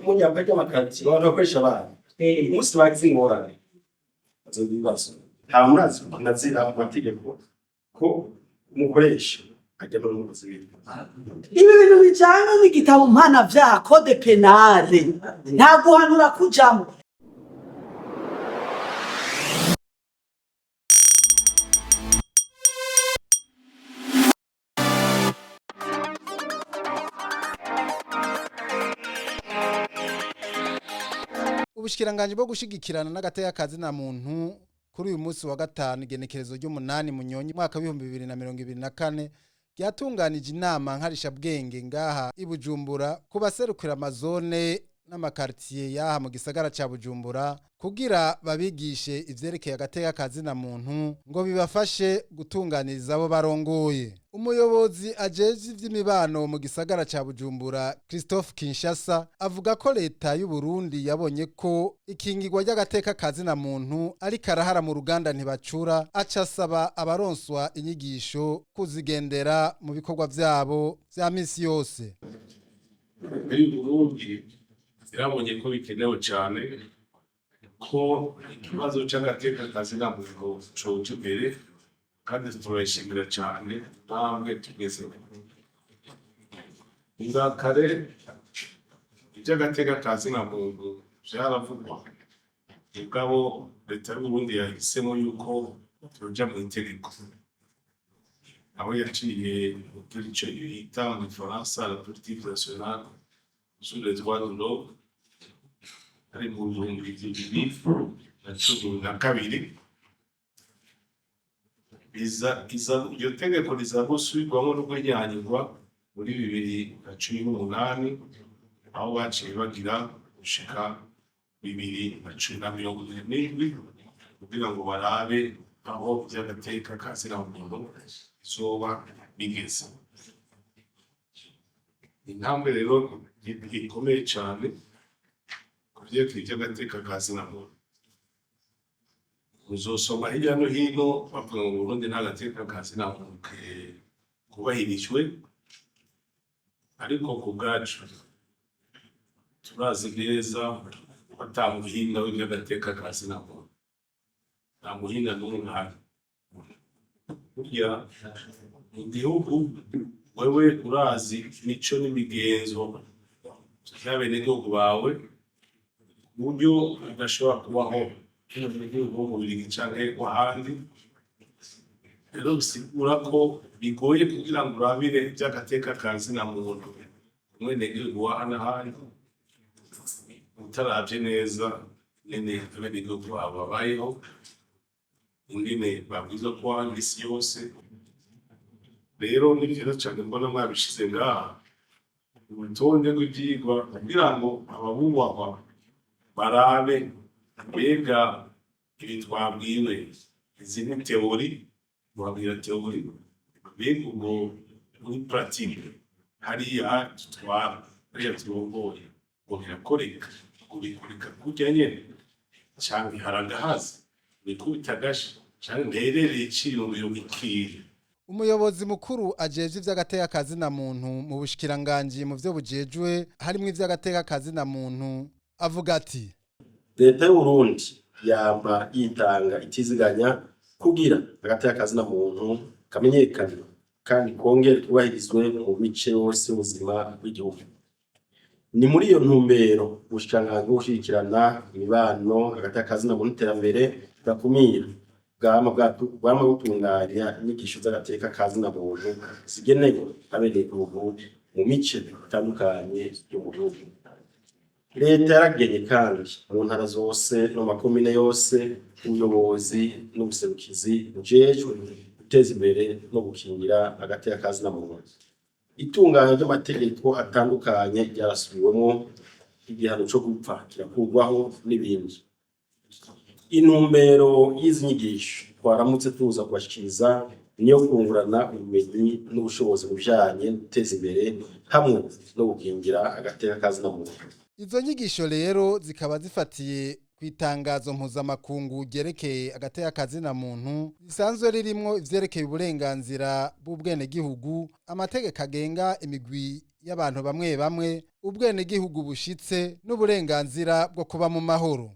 mu nyamba y'amakarati bakoresha abana umunsi bagize ingorane bazobibazo nta murazi nazira mu mategeko ko umukoresha ajya no mu buzima. Ibi bintu bijyana n'igitabo mpanavyaha code penale nta guhanura kujamo. Ubushikiranganje bwo gushigikirana n'agateka kazi na muntu kuri uyu munsi wa gatanu igenekerezo ry'umunani munyonyi mwaka wa 2024 ryatunganije inama nkarisha bwenge ngaha ibujumbura kubaserukira amazone n'amakartier yaha mu gisagara ca Bujumbura kugira babigishe ivyerekeye agateka kazi na muntu ngo bibafashe gutunganiriza abo barongoye. Umuyobozi ajeje ivy'imibano mu gisagara ca Bujumbura Christophe Kinshasa avuga ko leta y'u Burundi yabonye ko ikingirwa ry'agateka kazi na muntu ari karahara mu ruganda ntibacura aca asaba abaronswa inyigisho kuzigendera mu bikorwa vyabo vya misi yose. Irabonye ko bikenewe cyane ko ikibazo cy'agateka kazi na muntu coje imbere kandi turashimira cyane namwe tugeze ingakare iby'agateka kazi na muntu byaravugwa ubwabo leta y'u Burundi yahisemo yuko tuja mu itegeko aho yaciye kuri cyo yita mu Faransa la politique nationale sur les droits de l'homme ari mu bihumbi bibiri na cumi na kabiri iryo tegeko riza gusubirwamo no guhinyanyurwa muri 2018 aho baciye bagira gushika 2017 kugira ngo barabe aho by'agateka kazi na muntu izoba bigeze. Intambwe rero ikomeye cyane kuvyerekeye iby'agateka kazi na muntu. Uzosoma hirya no hino bavuga ngo Burundi nta gateka kazi na muntu kubahirijwe, ariko ku bwacu turazi neza batamuhinga w'iby'agateka kazi na muntu. Nta muhinga n'umwe uhari. Burya mu gihugu wewe urazi nico n'imigenzo y'abenegihugu bawe uburyo udashobora kubaho mu Bubiligi canke ahandi. Rero bisigura ko bigoye kugira ngo urabire iby'agateka kazi na muntu umwenegihugu w'ahandi utaravye neza nyene abenegihugu babo babayeho ingene babwirizwa kubaho isi yose. Rero ni byiza cyane mbona mwabishize ngaha urutonde rw'ivyigwa kugira ngo ababubahwa barabe mbega ibi twabwiwe izi ni teori babwira teori mbega ngo muri pratique hariya tutwara hariya turongoye ngo birakoreka kubikurika kurya nyene canke haragahaza bikubitagasha canke nterereye iciyumviro bikiri. Umuyobozi mukuru ajeje ivy'agateka kazi na muntu mu bushikiranganje mu vyo bujejwe harimwe ivy'agateka kazi na muntu avuga ati leta y'u Burundi yamba yitanga itiziganya kugira agateka kazi na muntu kamenyekana kandi kongera kubahirizwe mu bice yose ubuzima bw'igihugu. Ni muri iyo ntumbero ubushikiranganje bushikirana imibano agateka kazi na muntu iterambere gakumira bwama gutunganya inyigisho z'agateka kazi na muntu zigenewe abenegihugu mu mice itandukanye y'uburundi. Leta yaragenye kandi mu ntara zose no makomine yose ubuyobozi n'ubuserukizi bujejwe guteza imbere no gukingira agateka kazi na muntu. Itunganya ry'amategeko atandukanye ryarasubiwemo, igihano cyo gupfa kirakurwaho n'ibindi. Intumbero y'izi nyigisho twaramutse tuza kubashikiriza niyo kungurana ubumenyi n'ubushobozi bujanye guteza imbere hamwe no gukingira agateka kazi na muntu. Izo nyigisho rero zikaba zifatiye kwitangazo mpuzamakungu ryerekeye agateka kazi na muntu risanzwe ririmwo ivyerekeye uburenganzira bw'ubwenegihugu, amategeko agenga imigwi y'abantu bamwe bamwe, ubwenegihugu bushitse n'uburenganzira bwo kuba mu mahoro.